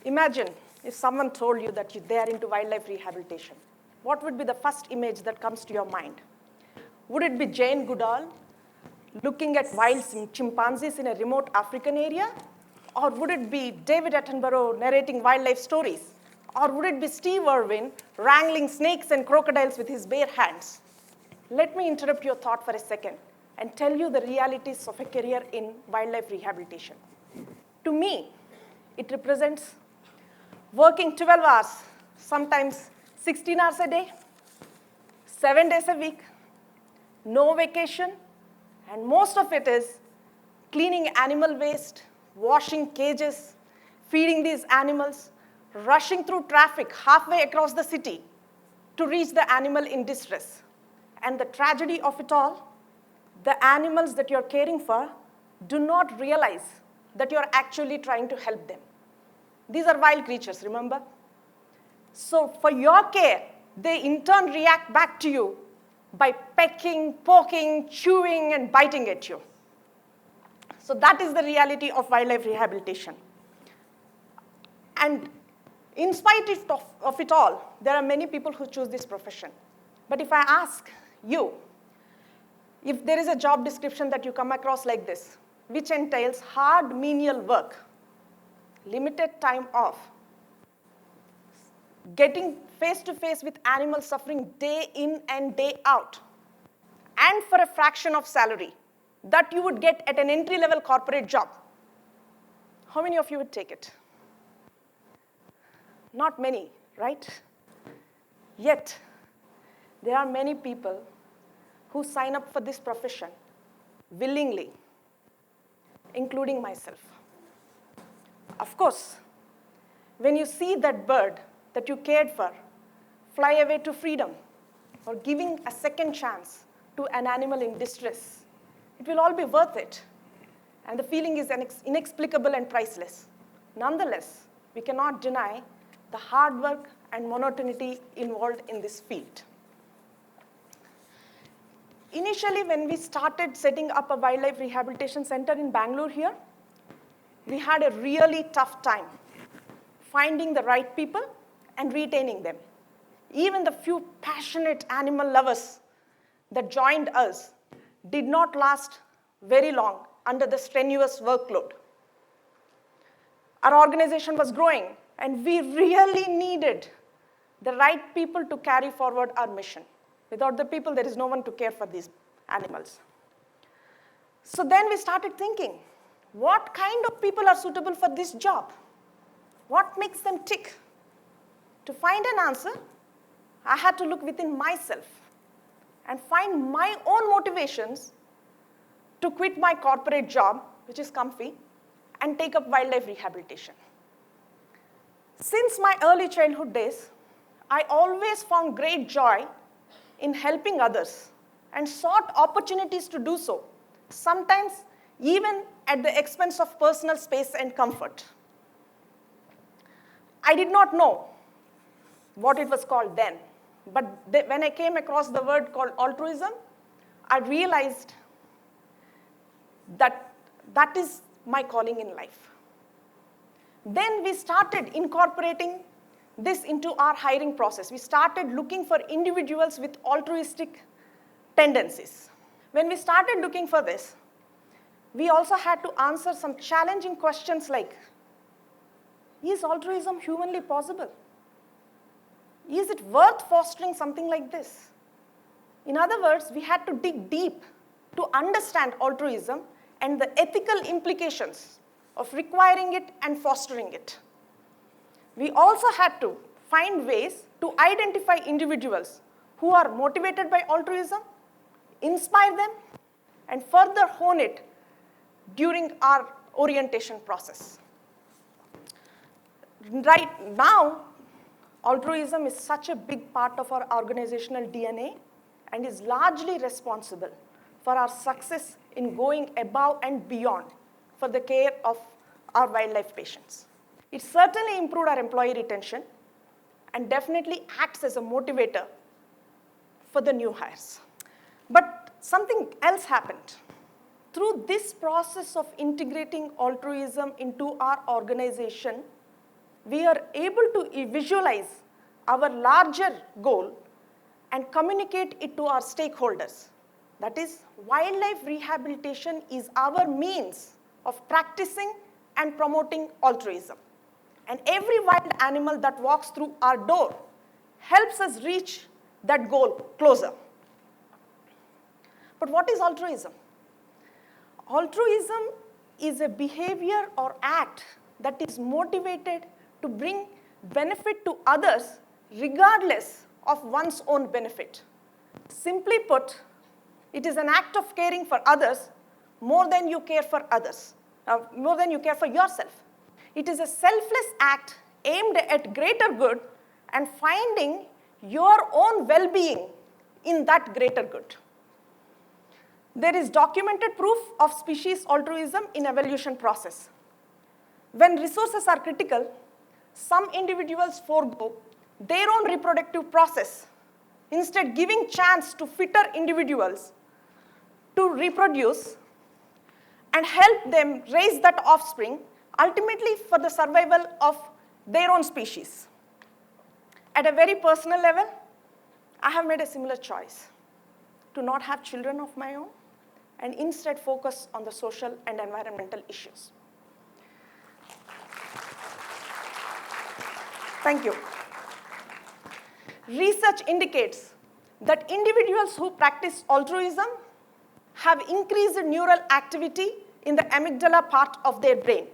Imagine if someone told you that they are into wildlife rehabilitation. What would be the first image that comes to your mind? Would it be Jane Goodall looking at wild chimpanzees in a remote African area? Or would it be David Attenborough narrating wildlife stories? Or would it be Steve Irwin wrangling snakes and crocodiles with his bare hands? Let me interrupt your thought for a second and tell you the realities of a career in wildlife rehabilitation. To me, it represents working 12 hours, sometimes 16 hours a day, 7 days a week, no vacation, and most of it is cleaning animal waste, washing cages, feeding these animals, rushing through traffic halfway across the city to reach the animal in distress. And the tragedy of it all, the animals that you're caring for do not realize that you're actually trying to help them. These are wild creatures, remember? So for your care, they in turn react back to you by pecking, poking, chewing, and biting at you. So that is the reality of wildlife rehabilitation. And in spite of it all, there are many people who choose this profession. But if I ask you, if there is a job description that you come across like this, which entails hard menial work, limited time off, getting face-to-face with animals suffering day in and day out, and for a fraction of salary that you would get at an entry-level corporate job, how many of you would take it? Not many, right? Yet, there are many people who sign up for this profession willingly, including myself. Of course, when you see that bird that you cared for fly away to freedom, or giving a second chance to an animal in distress, it will all be worth it. And the feeling is inexplicable and priceless. Nonetheless, we cannot deny the hard work and monotony involved in this field. Initially, when we started setting up a wildlife rehabilitation center in Bangalore here, we had a really tough time finding the right people and retaining them. Even the few passionate animal lovers that joined us did not last very long under the strenuous workload. Our organization was growing, and we really needed the right people to carry forward our mission. Without the people, there is no one to care for these animals. So then we started thinking, what kind of people are suitable for this job? What makes them tick? To find an answer, I had to look within myself and find my own motivations to quit my corporate job, which is comfy, and take up wildlife rehabilitation. Since my early childhood days, I always found great joy in helping others and sought opportunities to do so, sometimes even at the expense of personal space and comfort. I did not know what it was called then, but when I came across the word called altruism, I realized that that is my calling in life. Then we started incorporating this into our hiring process. We started looking for individuals with altruistic tendencies. When we started looking for this, we also had to answer some challenging questions like, is altruism humanly possible? Is it worth fostering something like this? In other words, we had to dig deep to understand altruism and the ethical implications of requiring it and fostering it. We also had to find ways to identify individuals who are motivated by altruism, inspire them, and further hone it during our orientation process. Right now, altruism is such a big part of our organizational DNA and is largely responsible for our success in going above and beyond for the care of our wildlife patients. It certainly improved our employee retention and definitely acts as a motivator for the new hires. But something else happened. Through this process of integrating altruism into our organization, we are able to visualize our larger goal and communicate it to our stakeholders. That is, wildlife rehabilitation is our means of practicing and promoting altruism. And every wild animal that walks through our door helps us reach that goal closer. But what is altruism? Altruism is a behavior or act that is motivated to bring benefit to others regardless of one's own benefit. Simply put, it is an act of caring for others more than you care for others, more than you care for yourself. It is a selfless act aimed at greater good and finding your own well-being in that greater good. There is documented proof of species altruism in evolution process. When resources are critical, some individuals forego their own reproductive process, instead giving chance to fitter individuals to reproduce and help them raise that offspring, ultimately for the survival of their own species. At a very personal level, I have made a similar choice to not have children of my own and instead focus on the social and environmental issues. Thank you. Research indicates that individuals who practice altruism have increased neural activity in the amygdala part of their brain,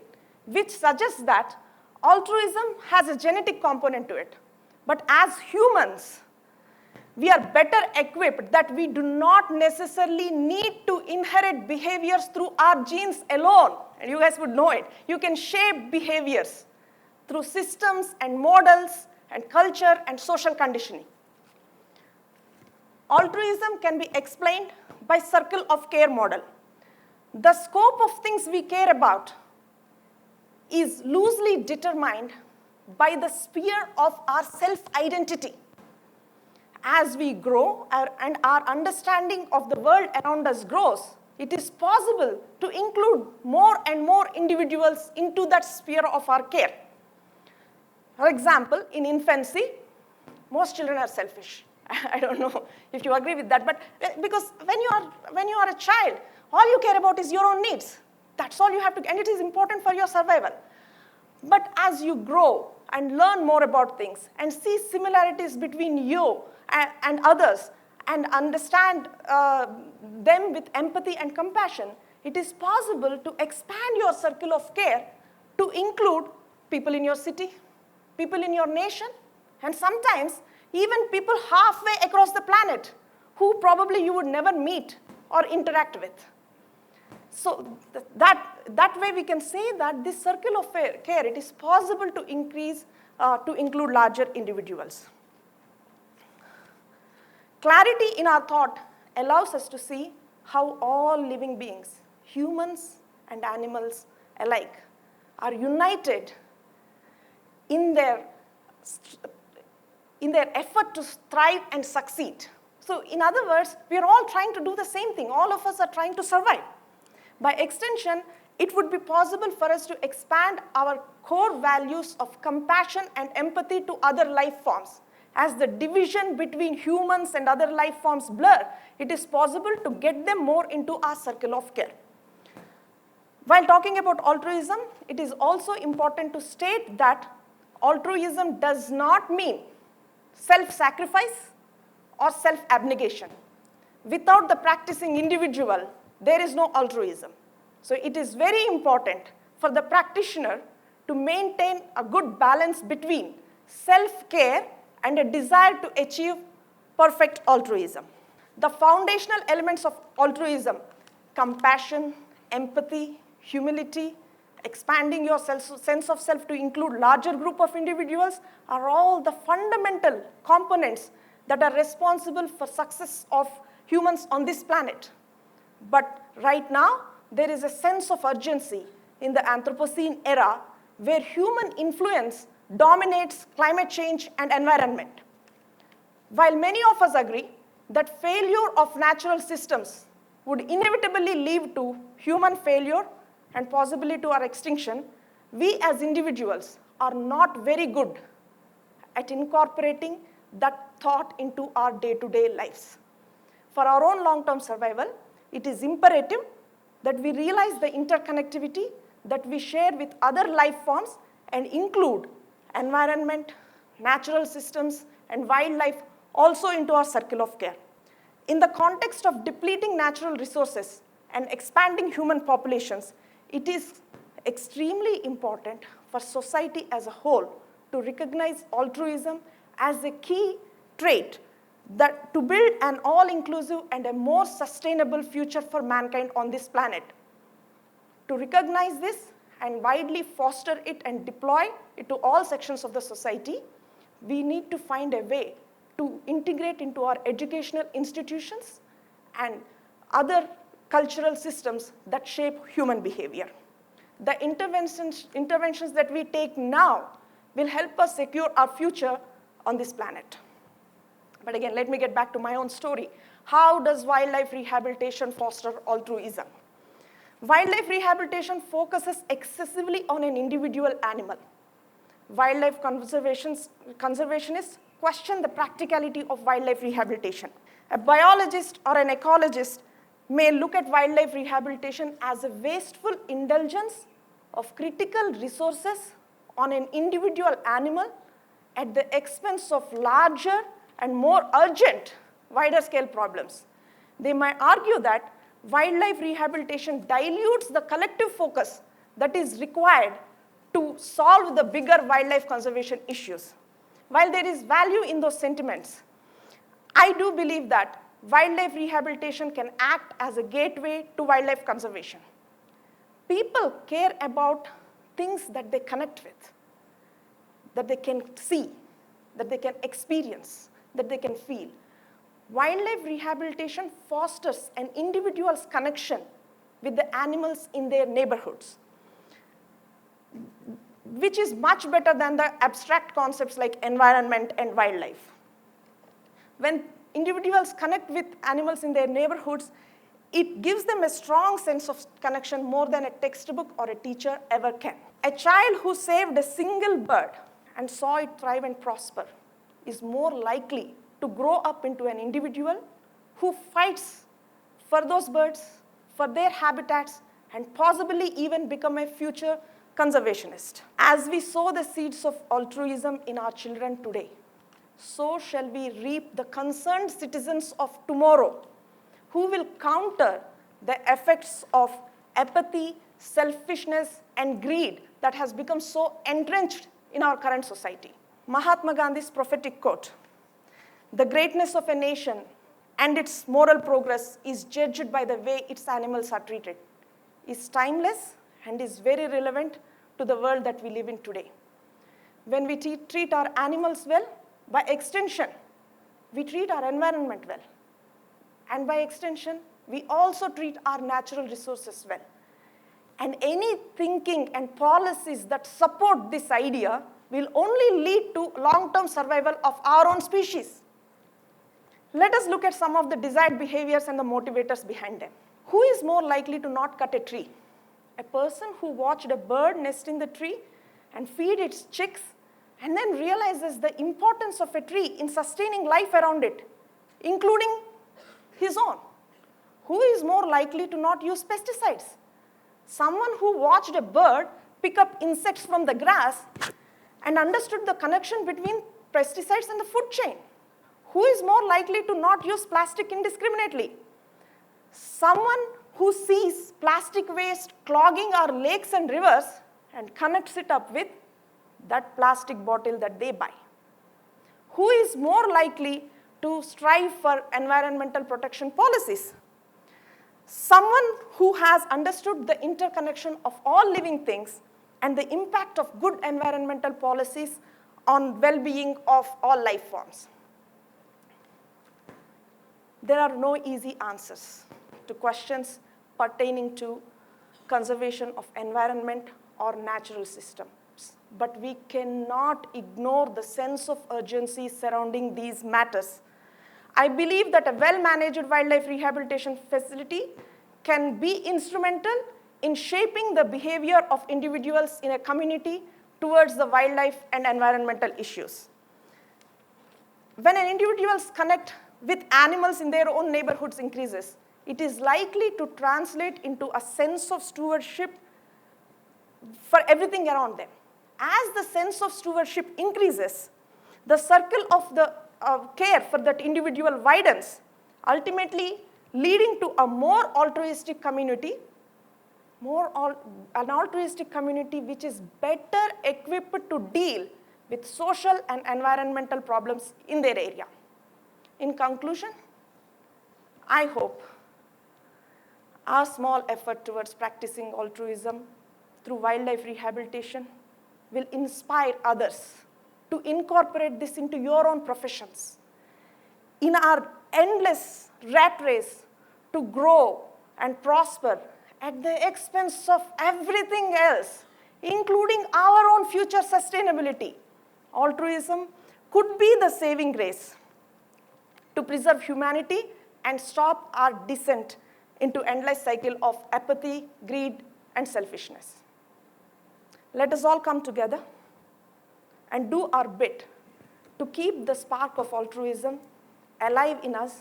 which suggests that altruism has a genetic component to it. But as humans, we are better equipped that we do not necessarily need to inherit behaviors through our genes alone. And you guys would know it. You can shape behaviors through systems and models and culture and social conditioning. Altruism can be explained by circle of care model. The scope of things we care about is loosely determined by the sphere of our self-identity. As we grow and our understanding of the world around us grows, it is possible to include more and more individuals into that sphere of our care. For example, in infancy, most children are selfish. I don't know if you agree with that, but because when you are a child, all you care about is your own needs. That's all you have to, and it is important for your survival. But as you grow and learn more about things and see similarities between you and others and understand them with empathy and compassion, it is possible to expand your circle of care to include people in your city, people in your nation, and sometimes even people halfway across the planet who probably you would never meet or interact with. So that way we can say that this circle of care, it is possible to include larger individuals. Clarity in our thought allows us to see how all living beings, humans and animals alike, are united in their effort to thrive and succeed. So in other words, we are all trying to do the same thing. All of us are trying to survive. By extension, it would be possible for us to expand our core values of compassion and empathy to other life forms. As the division between humans and other life forms blur, it is possible to get them more into our circle of care. While talking about altruism, it is also important to state that altruism does not mean self-sacrifice or self-abnegation. Without the practicing individual, there is no altruism. So it is very important for the practitioner to maintain a good balance between self-care and a desire to achieve perfect altruism. The foundational elements of altruism, compassion, empathy, humility, expanding your sense of self to include larger group of individuals, are all the fundamental components that are responsible for success of humans on this planet. But right now, there is a sense of urgency in the Anthropocene era where human influence dominates climate change and environment. While many of us agree that failure of natural systems would inevitably lead to human failure and possibly to our extinction, we as individuals are not very good at incorporating that thought into our day-to-day lives. For our own long-term survival, it is imperative that we realize the interconnectivity that we share with other life forms and include environment, natural systems, and wildlife also into our circle of care. In the context of depleting natural resources and expanding human populations, it is extremely important for society as a whole to recognize altruism as a key trait that to build an all-inclusive and a more sustainable future for mankind on this planet. To recognize this and widely foster it and deploy it to all sections of the society, we need to find a way to integrate into our educational institutions and other cultural systems that shape human behavior. The interventions that we take now will help us secure our future on this planet. But again, let me get back to my own story. How does wildlife rehabilitation foster altruism? Wildlife rehabilitation focuses excessively on an individual animal. Wildlife conservationists question the practicality of wildlife rehabilitation. A biologist or an ecologist may look at wildlife rehabilitation as a wasteful indulgence of critical resources on an individual animal at the expense of larger and more urgent, wider scale problems. They might argue that wildlife rehabilitation dilutes the collective focus that is required to solve the bigger wildlife conservation issues. While there is value in those sentiments, I do believe that wildlife rehabilitation can act as a gateway to wildlife conservation. People care about things that they connect with, that they can see, that they can experience, that they can feel. Wildlife rehabilitation fosters an individual's connection with the animals in their neighborhoods, which is much better than the abstract concepts like environment and wildlife. When individuals connect with animals in their neighborhoods, it gives them a strong sense of connection more than a textbook or a teacher ever can. A child who saved a single bird and saw it thrive and prosper is more likely to grow up into an individual who fights for those birds, for their habitats, and possibly even become a future conservationist. As we sow the seeds of altruism in our children today, so shall we reap the concerned citizens of tomorrow who will counter the effects of apathy, selfishness, and greed that has become so entrenched in our current society. Mahatma Gandhi's prophetic quote, "The greatness of a nation and its moral progress is judged by the way its animals are treated," is timeless and is very relevant to the world that we live in today. When we treat our animals well, by extension, we treat our environment well. And by extension, we also treat our natural resources well. And any thinking and policies that support this idea will only lead to long-term survival of our own species. Let us look at some of the desired behaviors and the motivators behind them. Who is more likely to not cut a tree? A person who watched a bird nest in the tree and feed its chicks and then realizes the importance of a tree in sustaining life around it, including his own. Who is more likely to not use pesticides? Someone who watched a bird pick up insects from the grass and understood the connection between pesticides and the food chain. Who is more likely to not use plastic indiscriminately? Someone who sees plastic waste clogging our lakes and rivers and connects it up with that plastic bottle that they buy. Who is more likely to strive for environmental protection policies? Someone who has understood the interconnection of all living things and the impact of good environmental policies on well-being of all life forms. There are no easy answers to questions pertaining to conservation of environment or natural systems. But we cannot ignore the sense of urgency surrounding these matters. I believe that a well-managed wildlife rehabilitation facility can be instrumental in shaping the behavior of individuals in a community towards the wildlife and environmental issues. When an individual's connect with animals in their own neighborhoods increases, it is likely to translate into a sense of stewardship for everything around them. As the sense of stewardship increases, the circle of the care for that individual widens, ultimately leading to a more altruistic community, an altruistic community which is better equipped to deal with social and environmental problems in their area. In conclusion, I hope our small effort towards practicing altruism through wildlife rehabilitation will inspire others to incorporate this into your own professions. In our endless rat race to grow and prosper at the expense of everything else, including our own future sustainability, altruism could be the saving grace to preserve humanity and stop our descent into endless cycle of apathy, greed, and selfishness. Let us all come together and do our bit to keep the spark of altruism alive in us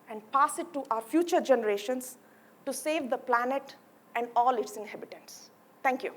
and pass it to our future generations to save the planet and all its inhabitants. Thank you.